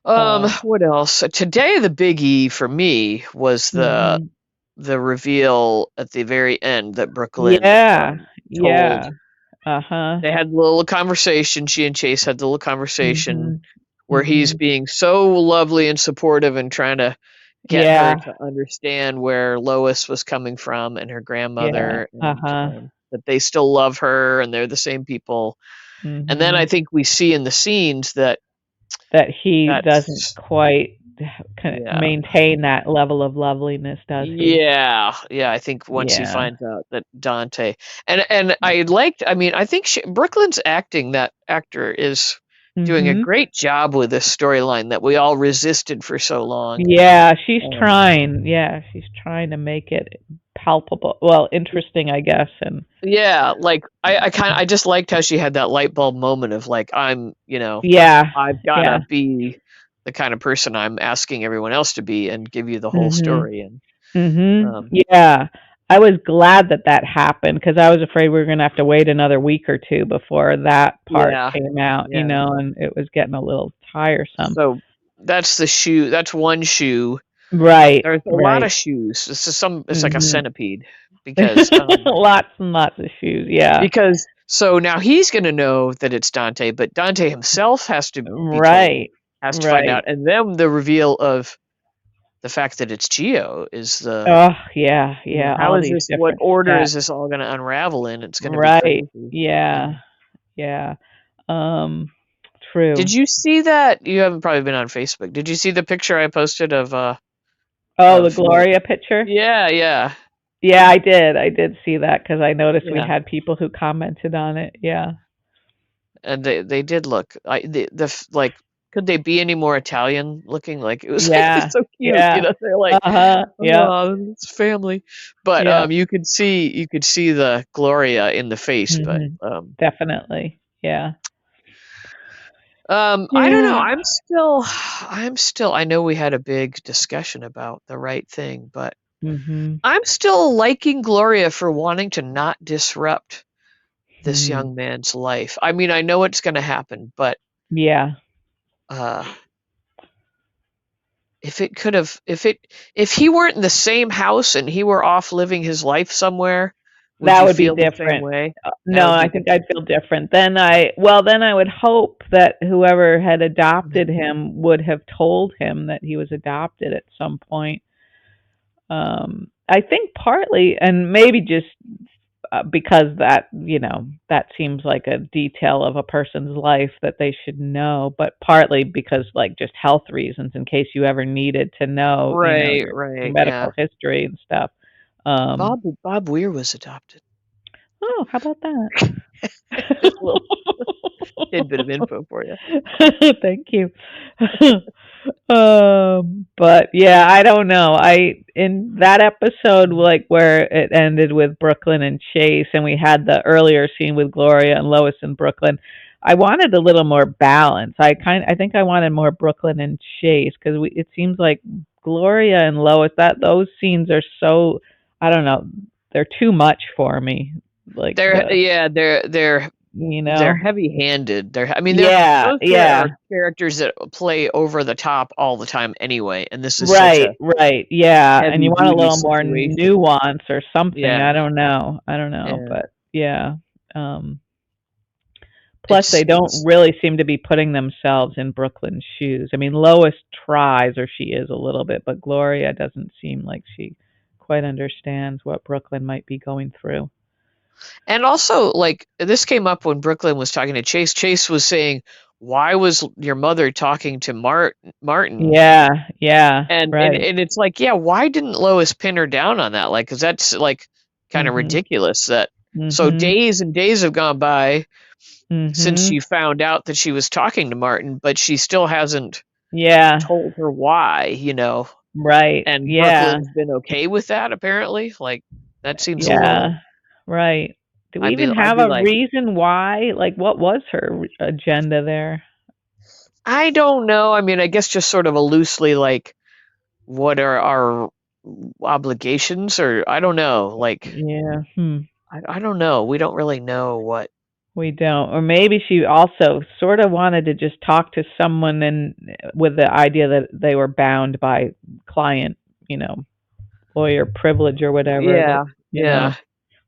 What else? Today the biggie for me was Mhm. the reveal at the very end that Brook Lynn Yeah. told. Yeah. Uh-huh. They had a little conversation. She and Chase had the little conversation Mhm. where he's Mhm. being so lovely and supportive and trying to get her Yeah. to understand where Lois was coming from and her Yeah. grandmother, and Uh-huh. that they still love her and they're the same people. And then I Mhm. think we see in the scenes that That he doesn't that's quite yeah. maintain that level of loveliness, does he? Yeah, yeah. I think once he Yeah. finds out that Dante, and I liked. I mean, I think Brooklyn's acting. That actor is doing a Mhm. great job with this storyline that we all resisted for so long. Yeah, she's Um, trying. Yeah, she's trying to make it palpable. Well, interesting, I guess, and yeah, like I just liked how she had that light bulb moment of like yeah. I've Yeah. gotta be the kind of person I'm asking everyone else to be and give you the whole Mhm. story. And Mhm. um, Yeah. I was glad that that happened because I was afraid we were going to have to wait another week or two before that part yeah, came out, yeah. and it was getting a little tiresome. So that's the shoe. That's one shoe. Right. There's a lot of Right. shoes. This is some. It's like a Mhm. centipede because Lots and lots of shoes. Yeah. so now he's going to know that it's Dante, but Dante himself has to be told, Right. has to find out, Right. and then the reveal of the fact that it's Geo is the. Oh, yeah. Yeah. How All is these this? What different order steps. is this all going to unravel in? It's going to be Right. crazy. Yeah. And Yeah. Um, True. did you see that? You haven't probably been on Facebook. Did you see the picture I posted Oh, the of Gloria picture? yeah, yeah. Yeah, I did. I did see that because I noticed we Yeah, had people who commented on it. Yeah. and they did look. Like, could they be any more Italian looking? Like it was like Yeah. it's so cute. Yeah. They're like, Uh-huh. Yep. oh, it's family. But Yep. you could see the Gloria in the face. But Mhm. Definitely. Yeah. I don't know. Yeah. I'm still. I know we had a big discussion about the right thing, but Mhm. I'm still liking Gloria for wanting to not disrupt this Hmm. young man's life. I mean, I know it's going to happen, but Yeah. uh, if he weren't in the same house and he were off living his life somewhere, would That you would be feel the same different. way? That No, would I be think different. I'd feel different. Then I would hope that whoever had adopted him would have told him that he was adopted at some point. I think partly, and maybe just because that seems like a detail of a person's life that they should know, but partly because like just health reasons in case you ever needed to know, Right, your right, yeah. medical history and stuff. Um, Bob Weir was adopted. oh, how about that? Just a little tidbit of info for you. Thank you. But yeah, I don't know. I in that episode, like where it ended with Brooklyn and Chase, and we had the earlier scene with Gloria and Lois and Brooklyn. I wanted a little more balance. I think I wanted more Brooklyn and Chase because it seems like Gloria and Lois, that those scenes are so, I don't know, they're too much for me. Like They're yeah, you they're know, heavy-handed. I mean, yeah, are yeah. characters that play over the top all the time anyway, and this is such Right, a right. Yeah, and you want a heavy-duty little more situation. nuance or something. Yeah, I don't know, yeah. but yeah. Um Plus they don't It's really seem to be putting themselves in Brooklyn's shoes. I mean, Lois tries, or she is a little bit, but Gloria doesn't seem like she quite understands what Brooklyn might be going through. and also like this came up when Brooklyn was talking to Chase. Chase was saying, "Why was your mother talking to Martin?" Yeah, yeah, right. And it's like, yeah, why didn't Lois pin her down on that? Like, because that's like kind of Mhm. ridiculous. That so Mhm. days and days have gone by since Mhm. she found out that she was talking to Martin, but she still hasn't Yeah, told her why. right. And Yeah. Brooklyn's been okay with that apparently. Like that seems a little. Yeah. Right. Do we even I'd have be a like, reason why? Like, what was her agenda there? I don't know. I mean, I guess just sort of a loosely like, what are our obligations, or I don't know. Like, Yeah. Hmm. I don't know. We don't really know what. We don't. Or maybe she also sort of wanted to just talk to someone and with the idea that they were bound by client, you know, lawyer privilege or whatever that, Yeah, you know, yeah.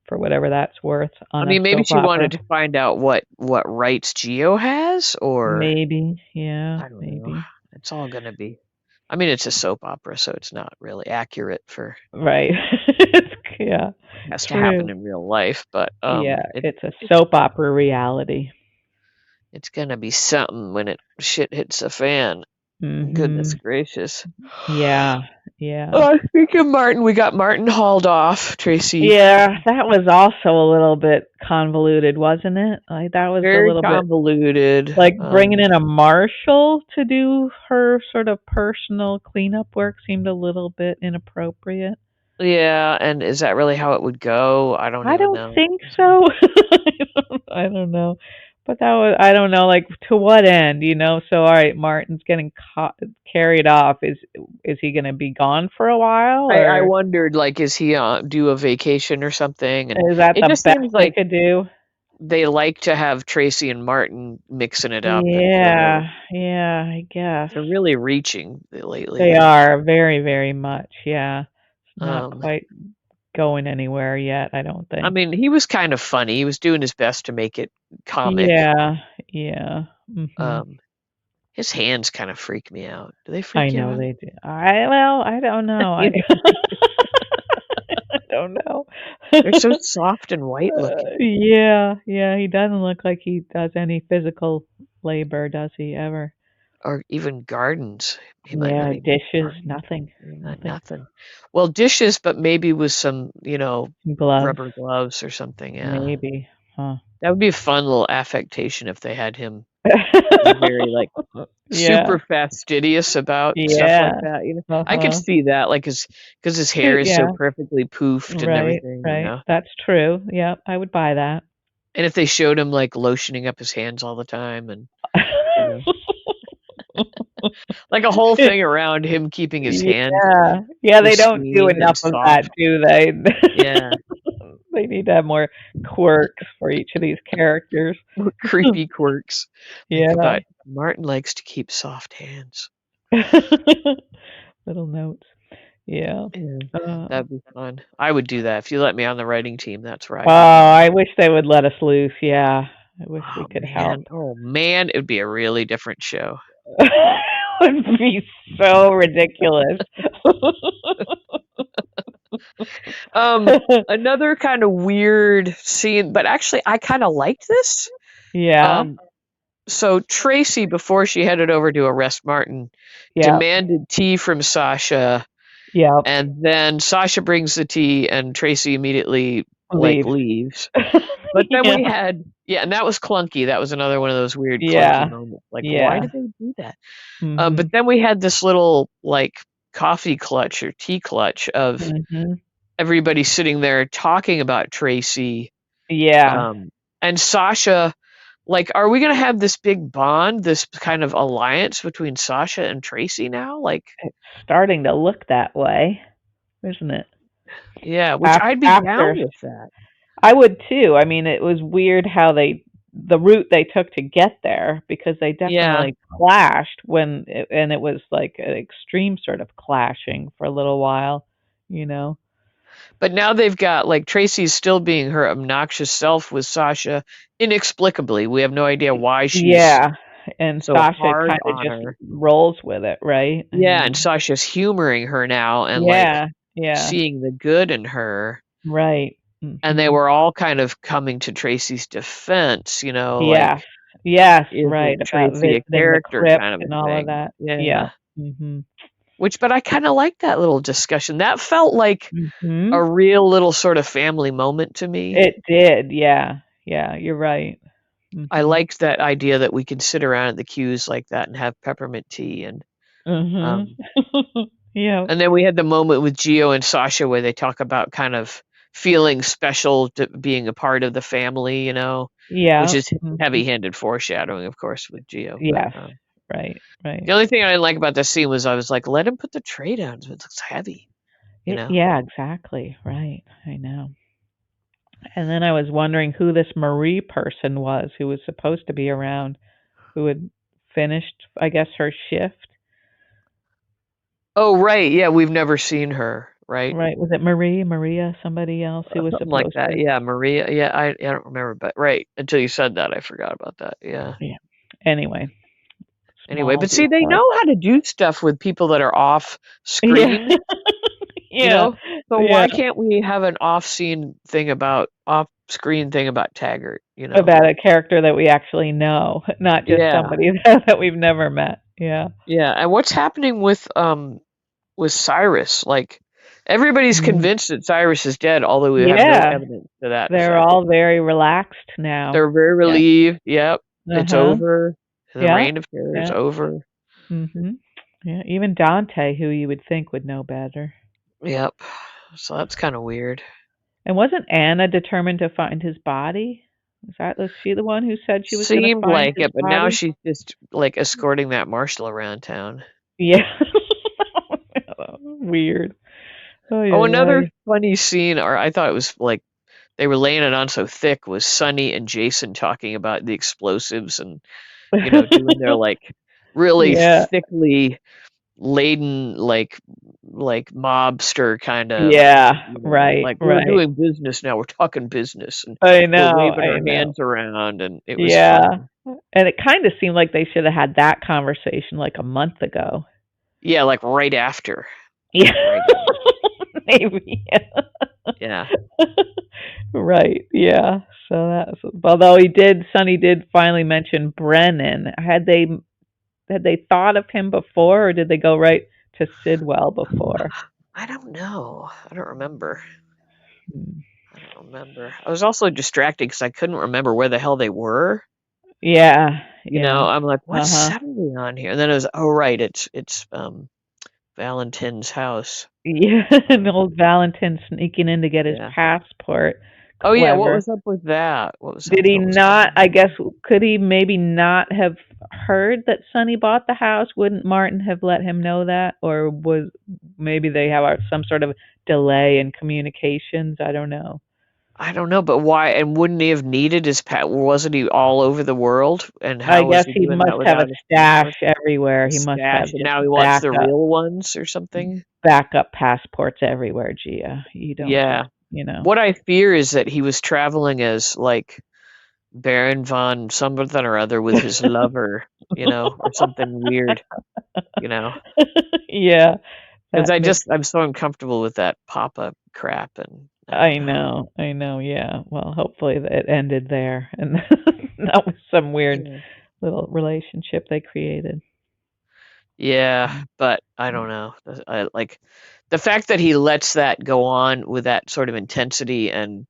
for whatever that's worth I on a mean, maybe soap she opera. wanted to find out what rights Geo has, or Maybe, yeah, I don't know. maybe. It's all gonna be. I mean, it's a soap opera, so it's not really accurate for Right. Yeah, what has to happen true. in real life, but Yeah, it's a it's soap opera reality. it's gonna be something when it shit hits the fan. Goodness Mhm. gracious. Yeah, yeah. Speaking of Martin, we got Martin hauled off. Tracy, Yeah, that was also a little bit convoluted, wasn't it? Like that was a very little bit convoluted. like bringing in a marshal to do her sort of personal cleanup work seemed a little bit inappropriate. Yeah, and is that really how it would go? I don't I even don't know. think so. I don't know. But that was, I don't know, like to what end, you know? So all right, Martin's getting carried off. Is he going to be gone for a while, I or wondered, like, is he due a vacation or something? And is that it the just best seems they like could do? they like to have Tracy and Martin mixing it up, and Yeah, yeah, I guess. they're really reaching lately They there. are very, very much. Yeah. It's not Um, quite going anywhere yet, I don't I think. mean, he was kind of funny. He was doing his best to make it comic. Yeah, yeah. Um, his hands kind of freak me out. Do they I freak you know out? they do. I don't know. You know, I don't know. they're so soft and white looking. Yeah, yeah, he doesn't look like he does any physical labor, does he ever? Or even gardens. He might not Yeah, even dishes, garden. nothing, nothing. Nothing. Well, dishes, but maybe with some, Gloves, rubber gloves or something. Yeah, maybe, huh? that would be a fun little affectation if they had him be very like Yeah, super fastidious about stuff like yeah, that. I could uh-huh. see that, like, because his hair is so Yeah, perfectly poofed and right, everything. right. That's true. Yeah, I would buy that. And if they showed him like lotioning up his hands all the time, and you know, like a whole thing around him keeping his hands Yeah. Yeah, they don't do pristine and enough of that, soft. do they? Yeah, They need to have more quirks for each of these characters. creepy quirks. Like, Yeah. but Martin likes to keep soft hands. Little notes. Yeah. Yeah, Uh, that'd be fun. I would do that if you let me on the writing team. That's where oh, I'd be going. I wish they would let us loose. Yeah. I wish we could help. Oh man, it would be a really different show. It would be so ridiculous. Um, Another kind of weird scene, but actually I kind of liked this. Yeah. Um, so Tracy, before she headed over to arrest Martin, Yeah. demanded tea from Sasha, Yeah. and then Sasha brings the tea, and Tracy immediately like Leaves. leaves. But then Yeah. we had, yeah, and that was clunky. That was another one of those weird clunky Yeah. moments. Like, why Yeah. did they do that? But Mhm. then we had this little like coffee clutch or tea clutch of Mhm. everybody sitting there talking about Tracy, Yeah. um, and Sasha. Like, are we gonna have this big bond, this kind of alliance between Sasha and Tracy now? Like, It's starting to look that way, isn't it? yeah, which I'd be After down with that. I would too. I mean, it was weird how the route they took to get there because they Yeah, definitely clashed and it was like an extreme sort of clashing for a little while, you know. but now they've got like Tracy's still being her obnoxious self with Sasha inexplicably. We have no idea why she's Yeah, and so Sasha hard kind of on just her. rolls with it, right? I Yeah, and mean, Sasha's humoring her now and like yeah, yeah, seeing the good in her. right. And they Mhm. were all kind of coming to Tracy's defense, like, Yes. Yes, is right, it about Tracy a visiting the character crypt kind of a and all of thing? that. Yeah. Yeah. Mhm. But I kind of like that little discussion. That felt like a Mhm. real little sort of family moment to me. It did, yeah. Yeah, you're right. I Mhm. liked that idea that we can sit around at the queues like that and have peppermint tea, Mhm. um, Yeah. and then we had the moment with Gio and Sasha where they talk about kind of feeling special to being a part of the family, which Yeah. is Mhm. heavy-handed foreshadowing, of course, with Gio. But Yes. Right, right. the only thing I didn't like about that scene was I was like, let him put the tray down. It looks heavy, you know. Yeah, exactly. Right. I know. And then I was wondering who this Marie person was who was supposed to be around, who had finished, I guess, her shift. Oh, right. Yeah, we've never seen her, right? Right? Was it Marie, Maria, somebody else who was Something like supposed that. to? Yeah, Maria. Yeah, I don't remember, but right. Until you said that, I forgot about that. Yeah. Yeah. Anyway, Anyway, small but see, they details. know how to do stuff with people that are off Yeah. screen, you Yeah. know? So Yeah. why can't we have an off screen thing about Taggart, you know? About a character that we actually know, not just Yeah. somebody that we've never met. Yeah. Yeah. And what's happening with Cyrus? Like everybody's Mm. convinced that Cyrus is dead, although we have no Yeah. evidence to that They're effect. all very relaxed now. They're very Yeah. relieved. Yep. It's Uh-huh. over. The Yeah. reign of terror is Yeah. over. Yeah. Even Dante, who you would think would know better. Yep. So that's kind of weird. And wasn't Anna determined to find his body? Was she the one who said she was going to Seemed find like his it, but now body? she's just like escorting that marshal around town. Yeah. Weird. Oh Oh, yeah, another yeah. funny scene, or I thought it was like they were laying it on so thick, was Sonny and Jason talking about the explosives and, doing their like really Yeah. thickly laden, like mobster kind of, Yeah. Right. like we're Right. doing business now. We're talking business and I we're know. waving I our know. hands around, and it was Yeah. funny. And it kind of seemed like they should have had that conversation like a month ago. Yeah, like right after. Yeah. Right. Maybe. Yeah. Right. Yeah. So that's, although Sonny did finally mention Brennan. Had they thought of him before, or did they go right to Sidwell before? I don't know. I don't remember. Hmm. I don't remember. I was also distracted because I couldn't remember where the hell they were. Yeah. Yeah. I'm like, what's Uh-huh. 70 on here? And then it was, oh right, it's Valentin's house. Yeah. And old Valentin sneaking in to get his Yeah. passport. Oh yeah, what Clever. was up with that? What was Did he what was going not? I on? guess could he maybe not have heard that Sonny bought the house? Wouldn't Martin have let him know that, or was maybe they have some sort of delay in communications? I don't know. I don't know, but why? And wouldn't he have needed his Wasn't he all over the world? And I how was guess he he doing must that have a without his passport? stash everywhere. A He must have stash, and just now he wants the real ones or something. backup passports everywhere, Gia. You don't just, Yeah. What I fear is that he was traveling as like Baron von something or other with his lover, or something weird, you know. Yeah, Because that makes. I'm so uncomfortable with that pop-up crap, and I don't I know. know, I know. Yeah. Well, hopefully it ended there, and that was some weird Yeah. little relationship they created. Yeah, but I don't know. I like the fact that he lets that go on with that sort of intensity and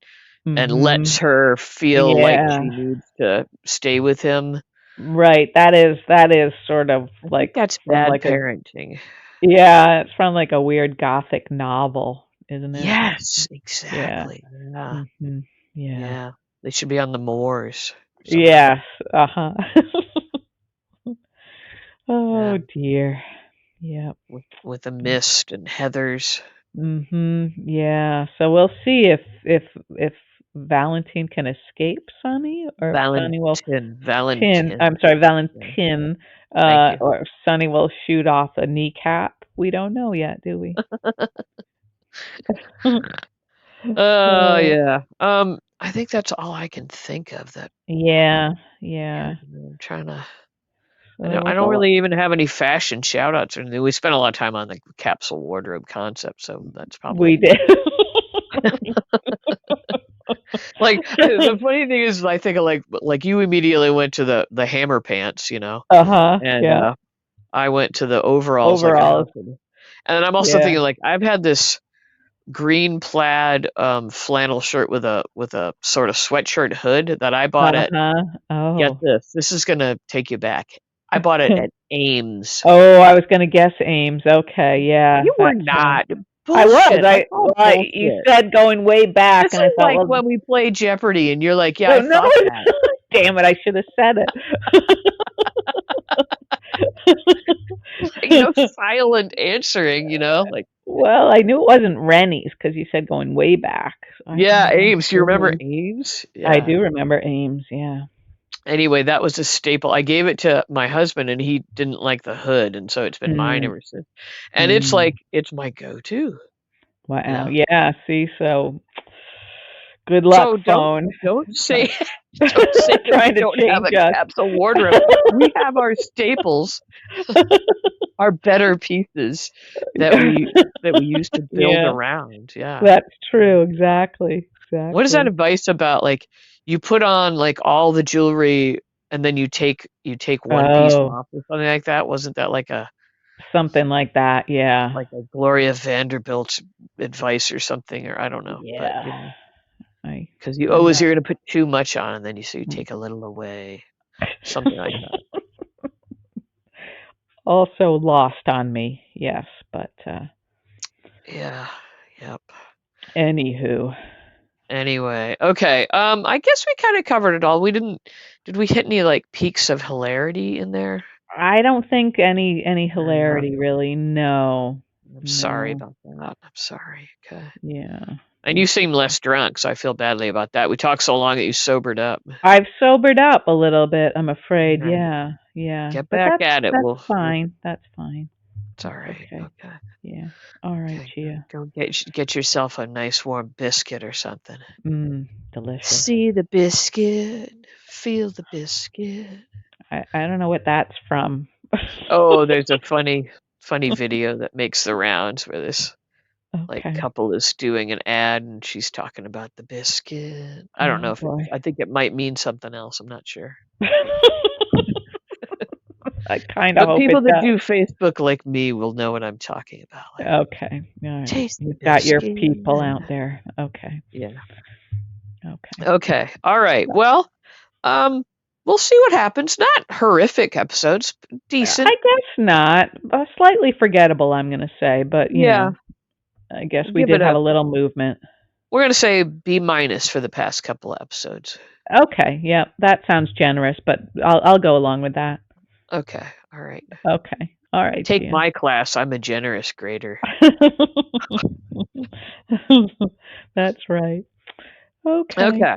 Mhm. lets her feel like Yeah. she needs to stay with him. Right. That is sort of I think like that's from bad like a, parenting. yeah, it's from like a weird gothic novel, isn't it? Yes, Yeah. exactly. Yeah. Mhm. Yeah. Yeah. They should be on the moors somewhere. Yes. Uh-huh. Yeah. Oh dear. Yep. With a mist and heathers. Mhm. Yeah. So we'll see if Valentine can escape Sonny, or if Sonny will Valentin. I'm sorry, Yeah. Valentin, Thank you. or if Sonny will shoot off a kneecap. We don't know yet, do we? Oh Uh, yeah. I think that's all I can think of that yeah. Yeah. I'm trying to So there I was a don't lot. really even have any fashion shout outs or anything. We spent a lot of time on the capsule wardrobe concept, so that's We probably did. like the funny thing is I think of like you immediately went to the hammer pants, Uh-huh. and Yeah. I went to the overalls like a Overalls. house. And then I'm also Yeah. thinking like I've had this green plaid flannel shirt with a sort of sweatshirt hood that I bought at, Uh-huh. get Oh. this, this is gonna take you back. I bought it at Ames. Oh, I was gonna guess Ames. Okay, yeah, You were that sounds. not. I was. Bullshit. That's all You bullshit. said going way back, This and I is thought, like well, when we play Jeopardy and you're like, yeah, oh I no, thought that. damn it, I should have said it. Silent answering, like. Well, I knew it wasn't Rennie's because you said going way back. So I Yeah, thought, oh, Ames. Do you remember goodness. Ames? I Yeah. do remember Ames. Yeah. Anyway, that was a staple. I gave it to my husband, and he didn't like the hood, and so it's been mine Mm, ever since. And it's mm. like it's my go-to. You Wow. know. Yeah. See, so good luck, So don't phone. don't Try, say don't say that we trying to don't have change a us. capsule wardrobe. We have our staples, our better pieces that we used to build Yeah, around. Yeah. that's true. Exactly. What is that Exactly. advice about? Like you put on like all the jewelry and then you take one piece Oh, off or something like that? Wasn't that something like that. Yeah. like a Gloria Vanderbilt advice or something, or I don't know, but Yeah. I because you I'm always not you're gonna put too much on, and then you take a little away, something like that. also lost on me. Yes, but Yeah. Yep. anywho, Anyway, okay. I guess we kind of covered it all. We didn't. Did we hit any like peaks of hilarity in there? I don't think any Uh, hilarity really. No. I'm sorry No. about that. I'm sorry. Okay. Yeah. And you It's seem less drunk, so I feel badly about that. We talked so long that you sobered up. I've sobered up a little bit, I'm afraid. Yeah. Yeah. Yeah. Get But back that's at it. that's We'll fine. That's fine. it's all That's right. okay. Okay. Yeah. All right, Okay. Chia. Go get yourself a nice warm biscuit or something. Delicious. See the biscuit. Feel the biscuit. I don't know what that's from. Oh, there's a funny video that makes the rounds where this like Okay. couple is doing an ad and she's talking about the biscuit. I don't know Oh if boy. I think it might mean something else. I'm not sure. I kind of But hope people it that does. do Facebook like me will know what I'm talking about. Like, Okay. All right. taste the You've got your biscuit. people out there. Okay. Yeah. Okay. Okay. All right. Well, um, we'll see what happens. Not horrific episodes, I decent. guess not. Slightly forgettable, I'm going to say, but Yeah. I guess We'll we give did it have a. a little movement. We're gonna say B minus for the past couple of episodes. Okay. Yeah, that sounds generous, but I'll go along with that. Okay. All right. Okay. All right, Take Gia. my class. I'm a generous grader. That's right. Okay. Okay.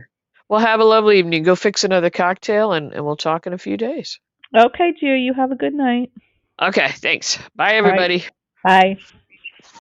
Well, have a lovely evening. Go fix another cocktail, and we'll talk in a few days. Okay, Gia, you have a good night. Okay. Thanks. Bye, All right. everybody. Bye.